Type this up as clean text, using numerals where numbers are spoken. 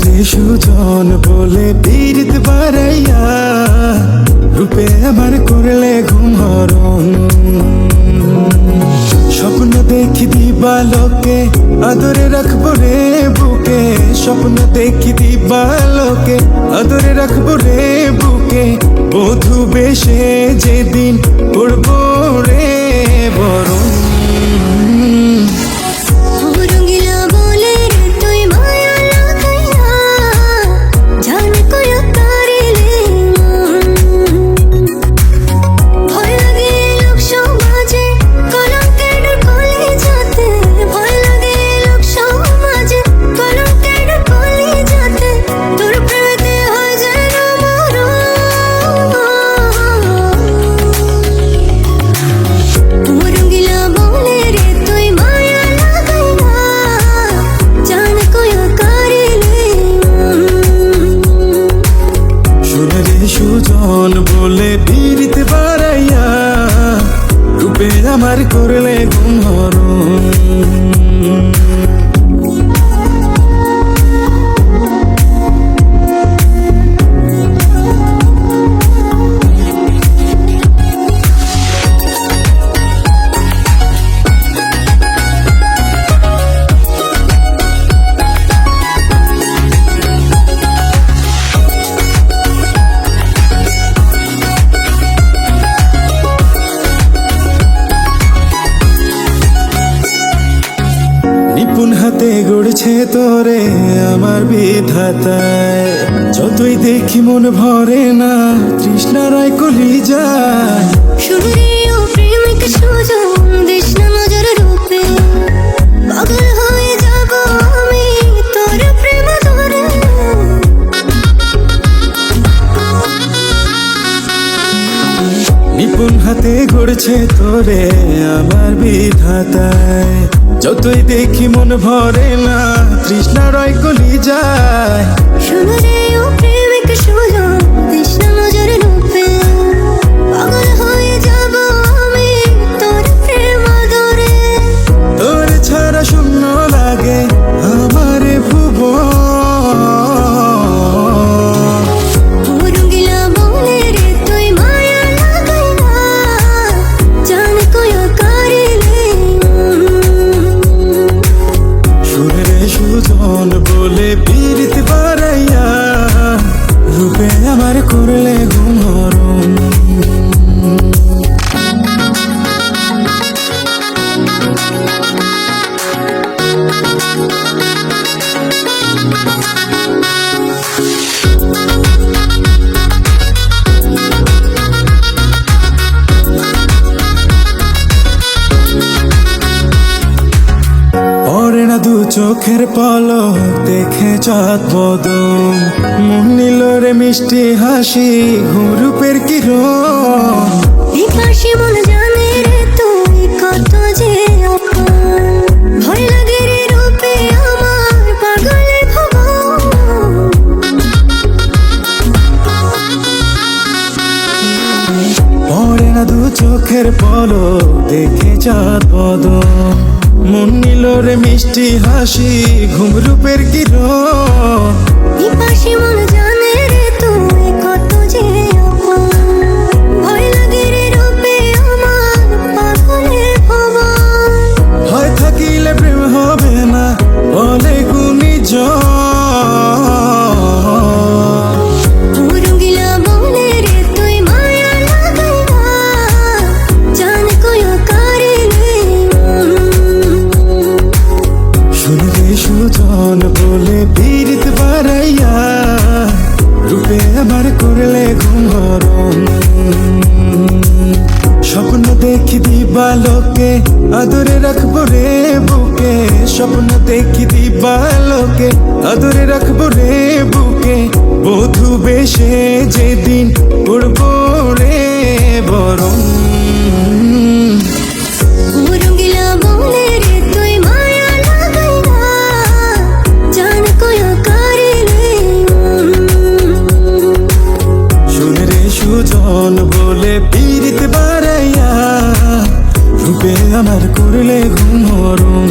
রে সুজন বলে পীড়িত বাড়াইয়া রূপে আমার করলে ঘুম হরণ। স্বপ্ন দেখি দিবালোকে আদরে রাখবো রে বুকে, স্বপ্ন দেখি দিবালোকে আদরে রাখবো রে বুকে। বধূ বেশে যেদিন পড়বো রে বরণ। সুজন বলে পীড়িত বাড়াইয়া রূপে আমার করলে ঘুম হরণ। নিপুণ হাতে গড়ছে তোরে আমার বিধাতায়, যতই দেখি মন ভরে না তৃষ্ণা রায় কলি যায়। নিপুণ হাতে গড়ছে তোরে আমার বিধাতায়, যতই দেখি মন ভরে না তৃষ্ণা রয় কলি যায়। তোর ছাড়া শূন্য লাগে আমার ভুবন। সুজন বলে পীড়িত বাড়াইয়া রূপে আমার করলে ঘুম হরণ। দু চোখের পলক দেখে চাঁদ বদন, মন নিল রে মিষ্টি হাসি ঘুম রূপের কিরণ। মন জানে রে তুই কত যে ভয় লাগে রে রূপে আমার পাগলে পড়ে না দু চোখের পলক দেখে চাঁদ বদন, মন নিল রে মিষ্টি হাসি ঘুম রূপের কিরণ। মন জানে রে তুই কত যে ভয় লাগে রে রূপে আমার পাগলে ভবন। ভয় থাকিলে প্রেম হবে না বলে গুণীজন। সুজন বলে পীড়িত বাড়াইয়া রূপে আমার করলে ঘুম হরণ। স্বপ্ন দেখি দিবালোকে আদরে রাখবো রে বুকে, স্বপ্ন দেখি দিবালোকে আদরে রাখবো রে বুকে। বধূ বেশে যেদিন পড়বো রে বরণ। সুজন বলে পীড়িত বাড়াইয়া রূপে আমার করলে ঘুম হরণ।